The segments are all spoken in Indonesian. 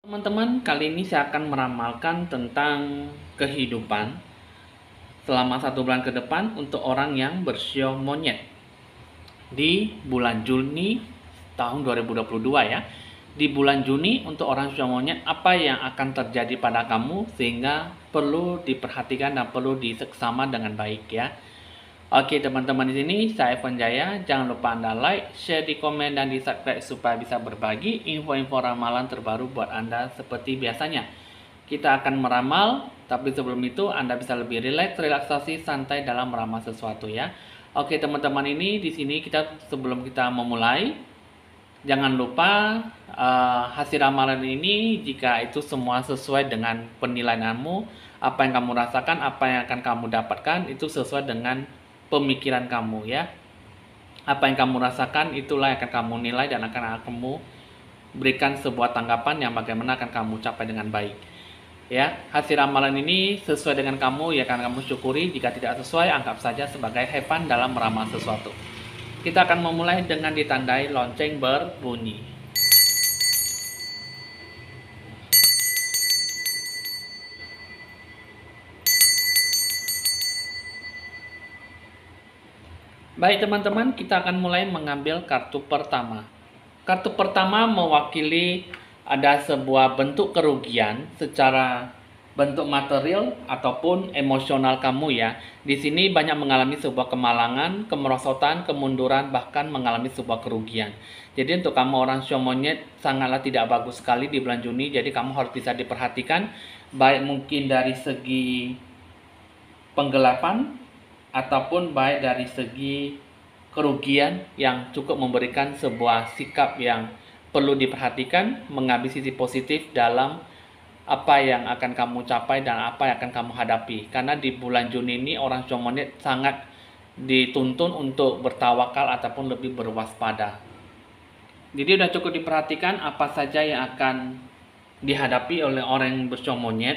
Teman-teman, kali ini saya akan meramalkan tentang kehidupan selama 1 bulan ke depan untuk orang yang bersio monyet di bulan Juni tahun 2022 ya. Di bulan Juni untuk orang bersio monyet, apa yang akan terjadi pada kamu sehingga perlu diperhatikan dan perlu diseksama dengan baik ya. Oke teman-teman, di sini saya Evan Jaya. Jangan lupa Anda like, share di komen, dan di subscribe supaya bisa berbagi info-info ramalan terbaru buat Anda seperti biasanya. Kita akan meramal, tapi sebelum itu Anda bisa lebih relaksasi, santai dalam meramal sesuatu ya. Oke teman-teman, ini di sini sebelum kita memulai, jangan lupa hasil ramalan ini jika itu semua sesuai dengan penilaianmu, apa yang kamu rasakan, apa yang akan kamu dapatkan itu sesuai dengan pemikiran kamu ya. Apa yang kamu rasakan itulah yang akan kamu nilai dan akan kamu berikan sebuah tanggapan yang bagaimana akan kamu capai dengan baik ya. Hasil ramalan ini sesuai dengan kamu ya, akan kamu syukuri. Jika tidak sesuai, anggap saja sebagai have fun dalam meramal sesuatu. Kita akan memulai dengan ditandai lonceng berbunyi. Baik teman-teman, kita akan mulai mengambil kartu pertama. Kartu pertama mewakili ada sebuah bentuk kerugian secara bentuk material ataupun emosional kamu ya. Di sini banyak mengalami sebuah kemalangan, kemerosotan, kemunduran, bahkan mengalami sebuah kerugian. Jadi untuk kamu orang shio monyet sangatlah tidak bagus sekali di bulan Juni. Jadi kamu harus bisa diperhatikan, baik mungkin dari segi penggelapan ataupun baik dari segi kerugian yang cukup memberikan sebuah sikap yang perlu diperhatikan, mengambil sisi positif dalam apa yang akan kamu capai dan apa yang akan kamu hadapi. Karena di bulan Juni ini orang shio monyet sangat dituntun untuk bertawakal ataupun lebih berwaspada. Jadi sudah cukup diperhatikan apa saja yang akan dihadapi oleh orang yang bersio monyet.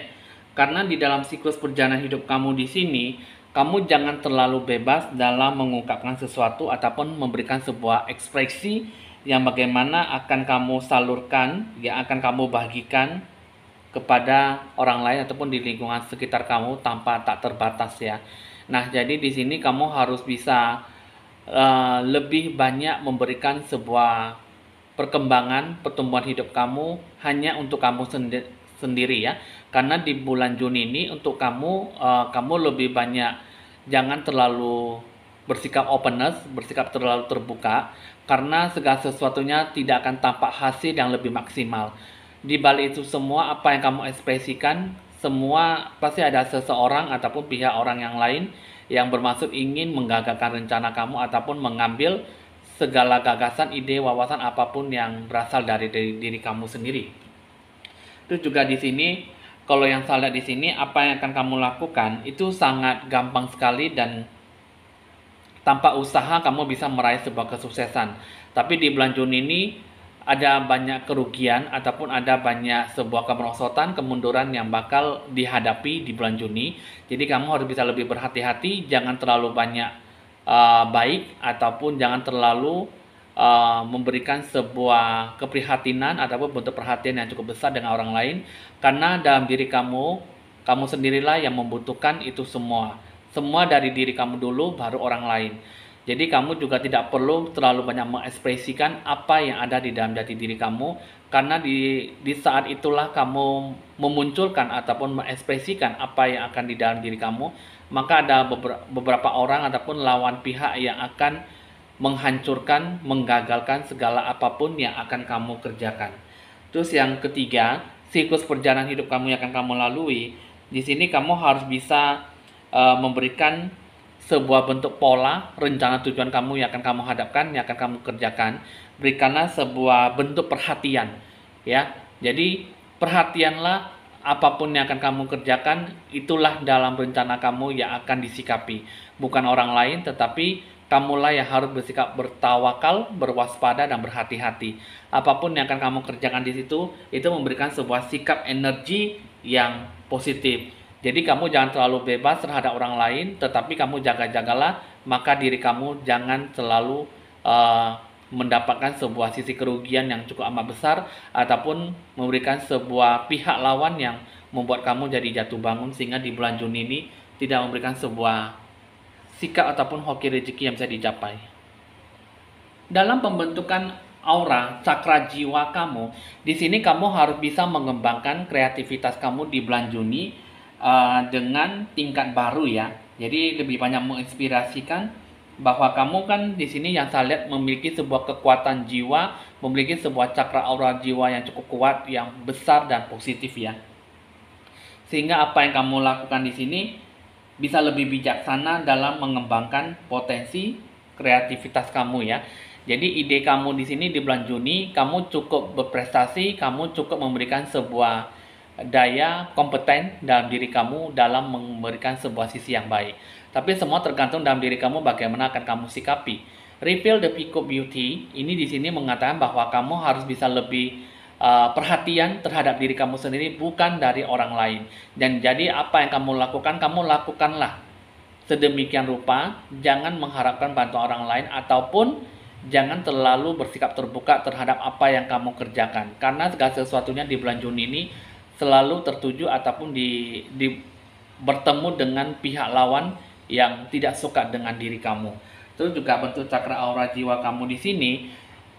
Karena di dalam siklus perjalanan hidup kamu di sini, kamu jangan terlalu bebas dalam mengungkapkan sesuatu ataupun memberikan sebuah ekspresi yang bagaimana akan kamu salurkan, yang akan kamu bagikan kepada orang lain ataupun di lingkungan sekitar kamu tanpa tak terbatas ya. Nah, jadi di sini kamu harus bisa lebih banyak memberikan sebuah perkembangan pertumbuhan hidup kamu hanya untuk kamu sendiri ya. Karena di bulan Juni ini untuk kamu lebih banyak jangan terlalu bersikap openness, bersikap terlalu terbuka, karena segala sesuatunya tidak akan tampak hasil yang lebih maksimal. Di balik itu semua, apa yang kamu ekspresikan, semua pasti ada seseorang ataupun pihak orang yang lain yang bermaksud ingin menggagalkan rencana kamu ataupun mengambil segala gagasan, ide, wawasan apapun yang berasal dari diri kamu sendiri. Itu juga di sini, kalau yang saya lihat di sini, apa yang akan kamu lakukan itu sangat gampang sekali dan tanpa usaha kamu bisa meraih sebuah kesuksesan. Tapi di bulan Juni ini ada banyak kerugian ataupun ada banyak sebuah kemerosotan, kemunduran yang bakal dihadapi di bulan Juni. Jadi kamu harus bisa lebih berhati-hati, jangan terlalu banyak baik ataupun jangan terlalu memberikan sebuah keprihatinan ataupun bentuk perhatian yang cukup besar dengan orang lain, karena dalam diri kamu sendirilah yang membutuhkan itu semua dari diri kamu dulu baru orang lain. Jadi kamu juga tidak perlu terlalu banyak mengekspresikan apa yang ada di dalam jati diri kamu, karena di saat itulah kamu memunculkan ataupun mengekspresikan apa yang akan di dalam diri kamu, maka ada beberapa orang ataupun lawan pihak yang akan menghancurkan, menggagalkan segala apapun yang akan kamu kerjakan. Terus yang ketiga, siklus perjalanan hidup kamu yang akan kamu lalui. Di sini kamu harus bisa memberikan sebuah bentuk pola, rencana tujuan kamu yang akan kamu hadapkan, yang akan kamu kerjakan. Berikanlah sebuah bentuk perhatian, ya. Jadi perhatianlah apapun yang akan kamu kerjakan, itulah dalam rencana kamu yang akan disikapi. Bukan orang lain, tetapi kamulah yang harus bersikap bertawakal, berwaspada, dan berhati-hati. Apapun yang akan kamu kerjakan di situ, itu memberikan sebuah sikap energi yang positif. Jadi kamu jangan terlalu bebas terhadap orang lain, tetapi kamu jaga-jagalah, maka diri kamu jangan selalu mendapatkan sebuah sisi kerugian yang cukup amat besar, ataupun memberikan sebuah pihak lawan yang membuat kamu jadi jatuh bangun, sehingga di bulan Juni ini tidak memberikan sebuah sikap ataupun hoki rezeki yang bisa dicapai. Dalam pembentukan aura cakra jiwa kamu, di sini kamu harus bisa mengembangkan kreativitas kamu di bulan Juni dengan tingkat baru ya. Jadi lebih banyak menginspirasikan bahwa kamu kan di sini yang saya lihat memiliki sebuah kekuatan jiwa, memiliki sebuah cakra aura jiwa yang cukup kuat, yang besar dan positif ya. Sehingga apa yang kamu lakukan di sini bisa lebih bijaksana dalam mengembangkan potensi kreativitas kamu ya. Jadi ide kamu di sini di bulan Juni, kamu cukup berprestasi, kamu cukup memberikan sebuah daya kompeten dalam diri kamu dalam memberikan sebuah sisi yang baik. Tapi semua tergantung dalam diri kamu bagaimana akan kamu sikapi. Reveal the Peacock Beauty ini di sini mengatakan bahwa kamu harus bisa lebih perhatian terhadap diri kamu sendiri, bukan dari orang lain. Dan jadi apa yang kamu lakukanlah sedemikian rupa. Jangan mengharapkan bantuan orang lain, ataupun jangan terlalu bersikap terbuka terhadap apa yang kamu kerjakan. Karena segala sesuatunya di bulan Juni ini selalu tertuju ataupun bertemu dengan pihak lawan yang tidak suka dengan diri kamu. Terus juga bentuk cakra aura jiwa kamu di sini,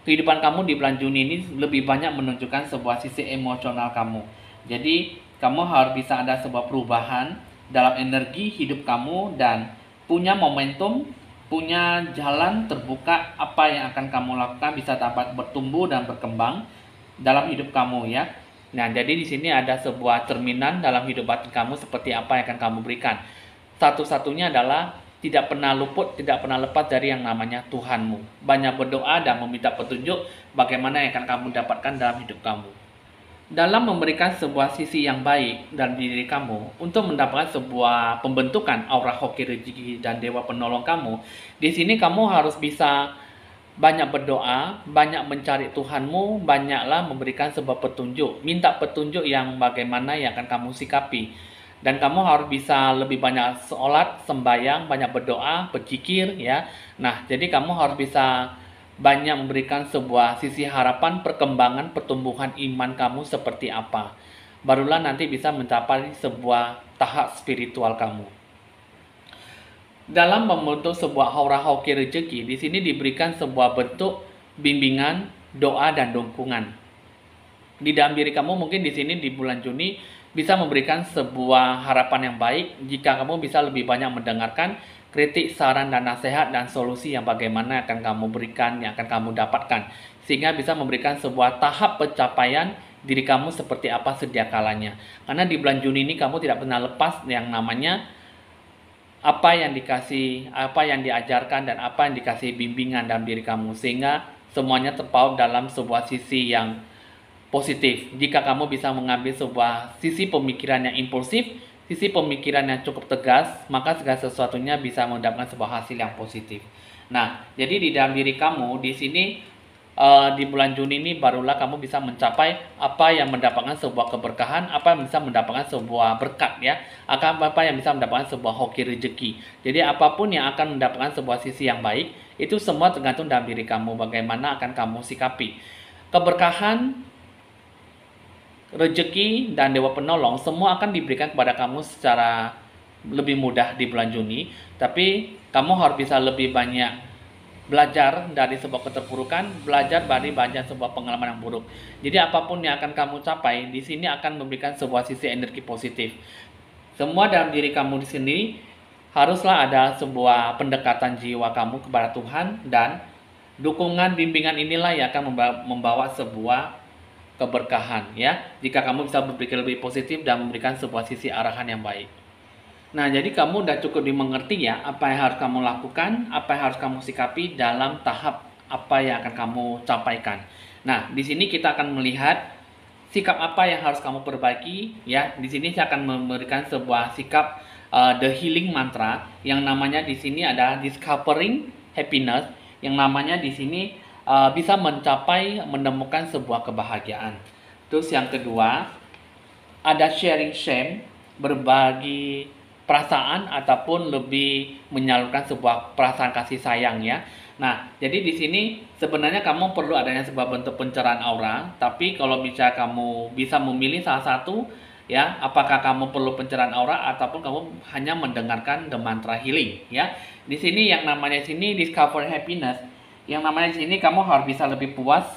kehidupan kamu di bulan Juni ini lebih banyak menunjukkan sebuah sisi emosional kamu. Jadi kamu harus bisa ada sebuah perubahan dalam energi hidup kamu dan punya momentum, punya jalan terbuka apa yang akan kamu lakukan bisa dapat bertumbuh dan berkembang dalam hidup kamu ya. Nah, jadi di sini ada sebuah cerminan dalam hidup batin kamu seperti apa yang akan kamu berikan. Satu-satunya adalah tidak pernah luput, tidak pernah lepas dari yang namanya Tuhanmu. Banyak berdoa dan meminta petunjuk bagaimana yang akan kamu dapatkan dalam hidup kamu. Dalam memberikan sebuah sisi yang baik dalam diri kamu, untuk mendapatkan sebuah pembentukan aura hoki rezeki dan dewa penolong kamu, di sini kamu harus bisa banyak berdoa, banyak mencari Tuhanmu, banyaklah memberikan sebuah petunjuk. Minta petunjuk yang bagaimana yang akan kamu sikapi. Dan kamu harus bisa lebih banyak sholat, sembahyang, banyak berdoa, berzikir ya. Nah, jadi kamu harus bisa banyak memberikan sebuah sisi harapan, perkembangan, pertumbuhan iman kamu seperti apa. Barulah nanti bisa mencapai sebuah tahap spiritual kamu. Dalam membentuk sebuah aura hoki rezeki, di sini diberikan sebuah bentuk bimbingan, doa dan dukungan. Di dalam diri kamu mungkin di sini di bulan Juni bisa memberikan sebuah harapan yang baik jika kamu bisa lebih banyak mendengarkan kritik, saran dan nasihat dan solusi yang bagaimana akan kamu berikan, yang akan kamu dapatkan, sehingga bisa memberikan sebuah tahap pencapaian diri kamu seperti apa sedia kalanya. Karena di bulan Juni ini kamu tidak pernah lepas yang namanya apa yang dikasih, apa yang diajarkan dan apa yang dikasih bimbingan dalam diri kamu, sehingga semuanya terpaut dalam sebuah sisi yang positif. Jika kamu bisa mengambil sebuah sisi pemikiran yang impulsif, sisi pemikiran yang cukup tegas, maka segala sesuatunya bisa mendapatkan sebuah hasil yang positif. Nah, jadi di dalam diri kamu di sini di bulan Juni ini barulah kamu bisa mencapai apa yang mendapatkan sebuah keberkahan, apa yang bisa mendapatkan sebuah berkat ya, apa yang bisa mendapatkan sebuah hoki rezeki. Jadi apapun yang akan mendapatkan sebuah sisi yang baik, itu semua tergantung dalam diri kamu, bagaimana akan kamu sikapi. Keberkahan, rezeki dan dewa penolong semua akan diberikan kepada kamu secara lebih mudah di bulan Juni, tapi kamu harus bisa lebih banyak belajar dari sebuah keterpurukan, belajar dari banyak sebuah pengalaman yang buruk. Jadi apapun yang akan kamu capai di sini akan memberikan sebuah sisi energi positif. Semua dalam diri kamu di sini haruslah ada sebuah pendekatan jiwa kamu kepada Tuhan, dan dukungan bimbingan inilah yang akan membawa sebuah keberkahan ya. Jika kamu bisa berpikir lebih positif dan memberikan sebuah sisi arahan yang baik. Nah, jadi kamu udah cukup dimengerti ya apa yang harus kamu lakukan, apa yang harus kamu sikapi dalam tahap apa yang akan kamu sampaikan. Nah, di sini kita akan melihat sikap apa yang harus kamu perbaiki ya. Di sini saya akan memberikan sebuah sikap the healing mantra yang namanya di sini ada discovering happiness, yang namanya di sini bisa menemukan sebuah kebahagiaan. Terus yang kedua ada sharing shame, berbagi perasaan ataupun lebih menyalurkan sebuah perasaan kasih sayang ya. Nah, jadi di sini sebenarnya kamu perlu adanya sebuah bentuk pencerahan aura, tapi kalau bisa kamu bisa memilih salah satu, ya, apakah kamu perlu pencerahan aura ataupun kamu hanya mendengarkan the mantra healing, ya. Di sini yang namanya sini discover happiness, yang namanya sini kamu harus bisa lebih puas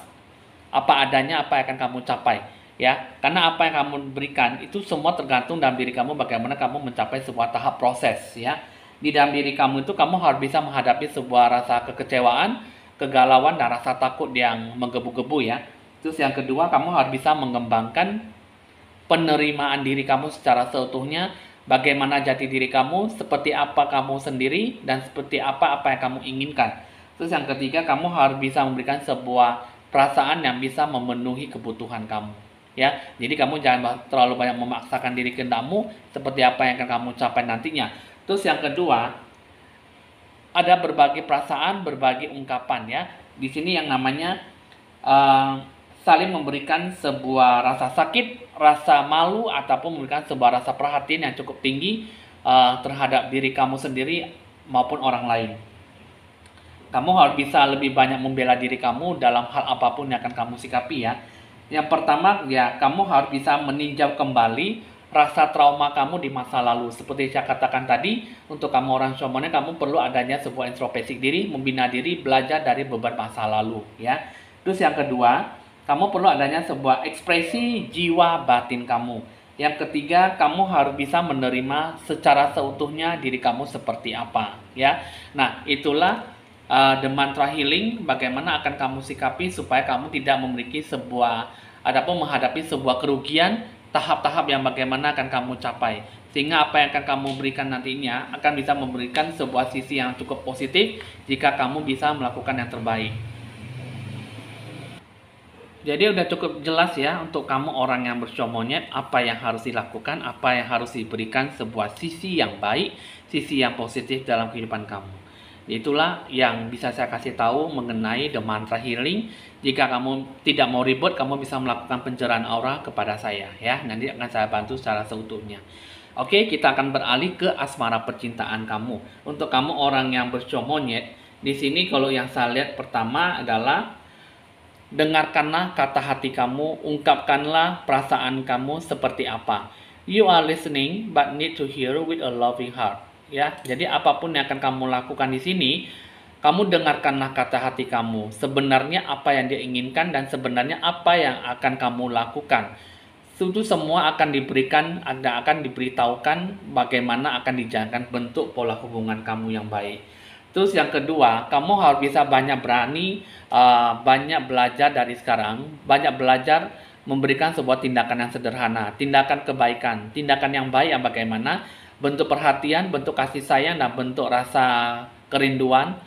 apa adanya, apa yang akan kamu capai, ya. Karena apa yang kamu berikan itu semua tergantung dalam diri kamu bagaimana kamu mencapai sebuah tahap proses, ya. Di dalam diri kamu itu kamu harus bisa menghadapi sebuah rasa kekecewaan, kegalauan, dan rasa takut yang menggebu-gebu, ya. Terus yang kedua, kamu harus bisa mengembangkan penerimaan diri kamu secara seutuhnya, bagaimana jati diri kamu, seperti apa kamu sendiri, dan seperti apa yang kamu inginkan. Terus yang ketiga, kamu harus bisa memberikan sebuah perasaan yang bisa memenuhi kebutuhan kamu, ya. Jadi kamu jangan terlalu banyak memaksakan diri kehendakmu seperti apa yang akan kamu capai nantinya. Terus yang kedua, ada berbagai perasaan, berbagai ungkapan, ya. Di sini yang namanya saling memberikan sebuah rasa sakit, rasa malu, ataupun memberikan sebuah rasa perhatian yang cukup tinggi terhadap diri kamu sendiri maupun orang lain. Kamu harus bisa lebih banyak membela diri kamu dalam hal apapun yang akan kamu sikapi, ya. Yang pertama, ya, kamu harus bisa meninjau kembali rasa trauma kamu di masa lalu. Seperti saya katakan tadi, untuk kamu orang Shomonnya, kamu perlu adanya sebuah introspeksi diri, membina diri, belajar dari beban masa lalu, ya. Terus yang kedua, kamu perlu adanya sebuah ekspresi jiwa batin kamu. Yang ketiga, kamu harus bisa menerima secara seutuhnya diri kamu seperti apa, ya. Nah, itulah the mantra healing, bagaimana akan kamu sikapi supaya kamu tidak memiliki sebuah ataupun menghadapi sebuah kerugian, tahap-tahap yang bagaimana akan kamu capai, sehingga apa yang akan kamu berikan nantinya akan bisa memberikan sebuah sisi yang cukup positif jika kamu bisa melakukan yang terbaik. Jadi udah cukup jelas, ya, untuk kamu orang yang bersomonyet, apa yang harus dilakukan, apa yang harus diberikan sebuah sisi yang baik, sisi yang positif dalam kehidupan kamu. Itulah yang bisa saya kasih tahu mengenai the mantra healing. Jika kamu tidak mau ribut, kamu bisa melakukan pencerahan aura kepada saya, ya. Nanti akan saya bantu secara seutuhnya. Oke, kita akan beralih ke asmara percintaan kamu. Untuk kamu orang yang bersomonyet, di sini kalau yang saya lihat pertama adalah dengarkanlah kata hati kamu, ungkapkanlah perasaan kamu seperti apa. You are listening but need to hear with a loving heart. Ya, jadi apapun yang akan kamu lakukan di sini, kamu dengarkanlah kata hati kamu. Sebenarnya apa yang dia inginkan dan sebenarnya apa yang akan kamu lakukan. Itu semua akan diberikan, akan diberitahukan bagaimana akan dijalankan bentuk pola hubungan kamu yang baik. Terus yang kedua, kamu harus bisa banyak berani, banyak belajar dari sekarang, banyak belajar memberikan sebuah tindakan yang sederhana, tindakan kebaikan, tindakan yang baik yang bagaimana, bentuk perhatian, bentuk kasih sayang, dan bentuk rasa kerinduan.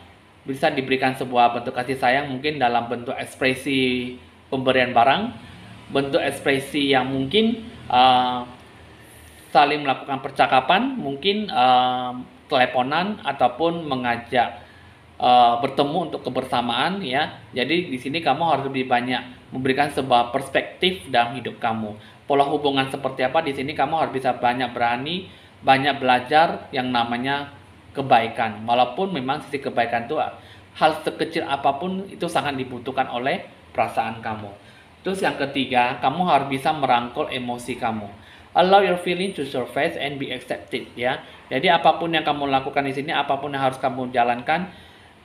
Bisa diberikan sebuah bentuk kasih sayang mungkin dalam bentuk ekspresi pemberian barang, bentuk ekspresi yang mungkin saling melakukan percakapan, mungkin teleponan ataupun mengajak bertemu untuk kebersamaan, ya. Jadi di sini kamu harus lebih banyak memberikan sebuah perspektif dalam hidup kamu. Pola hubungan seperti apa di sini kamu harus bisa banyak berani, banyak belajar yang namanya kebaikan. Walaupun memang sisi kebaikan itu hal sekecil apapun itu sangat dibutuhkan oleh perasaan kamu. Terus yang ketiga, kamu harus bisa merangkul emosi kamu. Allow your feeling to surface and be accepted, ya. Jadi apapun yang kamu lakukan di sini, apapun yang harus kamu jalankan,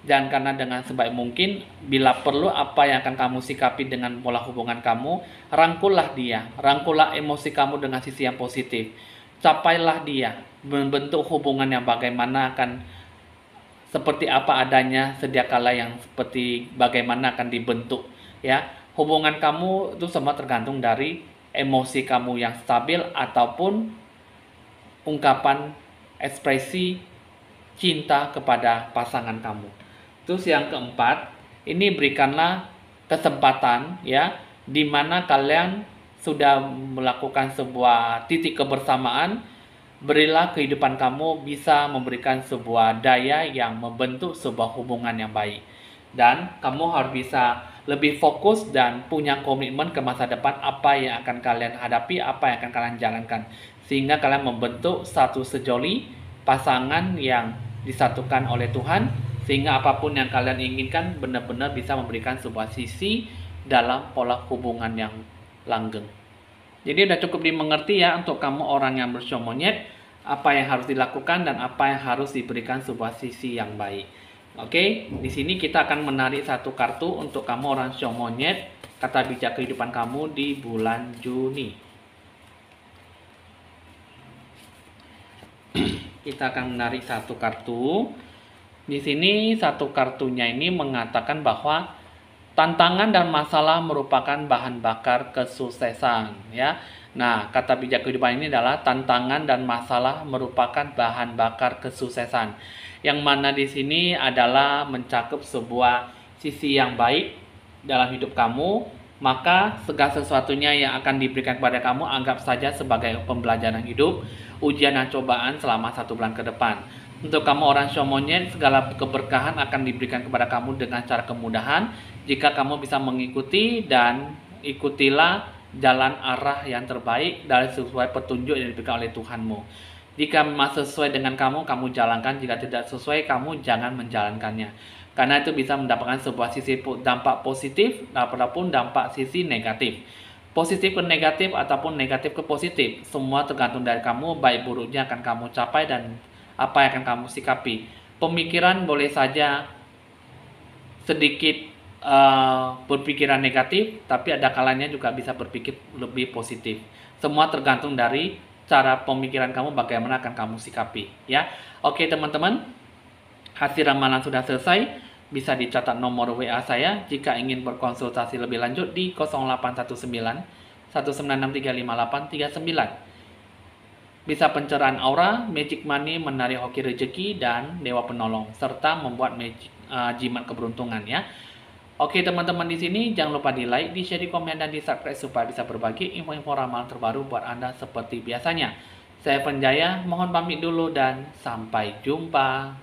jalankanlah dengan sebaik mungkin. Bila perlu apa yang akan kamu sikapi dengan pola hubungan kamu, rangkullah dia, rangkullah emosi kamu dengan sisi yang positif. Capailah dia, membentuk hubungan yang bagaimana akan seperti apa adanya sedia kala yang seperti bagaimana akan dibentuk, ya. Hubungan kamu itu semua tergantung dari emosi kamu yang stabil ataupun ungkapan ekspresi cinta kepada pasangan kamu. Terus yang keempat, ini berikanlah kesempatan, ya, di mana kalian sudah melakukan sebuah titik kebersamaan. Berilah kehidupan kamu bisa memberikan sebuah daya yang membentuk sebuah hubungan yang baik. Dan kamu harus bisa lebih fokus dan punya komitmen ke masa depan, apa yang akan kalian hadapi, apa yang akan kalian jalankan. Sehingga kalian membentuk satu sejoli pasangan yang disatukan oleh Tuhan, sehingga apapun yang kalian inginkan benar-benar bisa memberikan sebuah sisi dalam pola hubungan yang langgeng. Jadi udah cukup dimengerti ya untuk kamu orang yang bersio monyet, apa yang harus dilakukan dan apa yang harus diberikan sebuah sisi yang baik. Oke, di sini kita akan menarik satu kartu untuk kamu orang sio monyet, kata bijak kehidupan kamu di bulan Juni. Kita akan menarik satu kartu. Di sini satu kartunya ini mengatakan bahwa tantangan dan masalah merupakan bahan bakar kesuksesan, ya. Nah, kata bijak kehidupan ini adalah tantangan dan masalah merupakan bahan bakar kesuksesan. Yang mana di sini adalah mencakup sebuah sisi yang baik dalam hidup kamu, maka segala sesuatunya yang akan diberikan kepada kamu anggap saja sebagai pembelajaran hidup, ujian dan cobaan selama 1 bulan ke depan. Untuk kamu orang sio monyet, segala keberkahan akan diberikan kepada kamu dengan cara kemudahan jika kamu bisa mengikuti dan ikutilah jalan arah yang terbaik dari sesuai petunjuk yang diberikan oleh Tuhanmu. Jika memang sesuai dengan kamu, kamu jalankan. Jika tidak sesuai, kamu jangan menjalankannya. Karena itu bisa mendapatkan sebuah sisi dampak positif ataupun dampak sisi negatif. Positif ke negatif ataupun negatif ke positif. Semua tergantung dari kamu, baik buruknya akan kamu capai dan apa yang akan kamu sikapi. Pemikiran boleh saja sedikit berpikiran negatif, tapi ada kalanya juga bisa berpikir lebih positif. Semua tergantung dari cara pemikiran kamu, bagaimana akan kamu sikapi, ya. Oke teman-teman, hasil ramalan sudah selesai. Bisa dicatat nomor WA saya jika ingin berkonsultasi lebih lanjut di 0819 196358339. Bisa pencerahan aura, magic money, menarik hoki rezeki, dan dewa penolong, serta membuat jimat keberuntungan, ya. Oke teman-teman, di sini jangan lupa di like, di share, di komen, dan di subscribe supaya bisa berbagi info-info ramalan terbaru buat Anda seperti biasanya. Saya Penjaya, mohon pamit dulu dan sampai jumpa.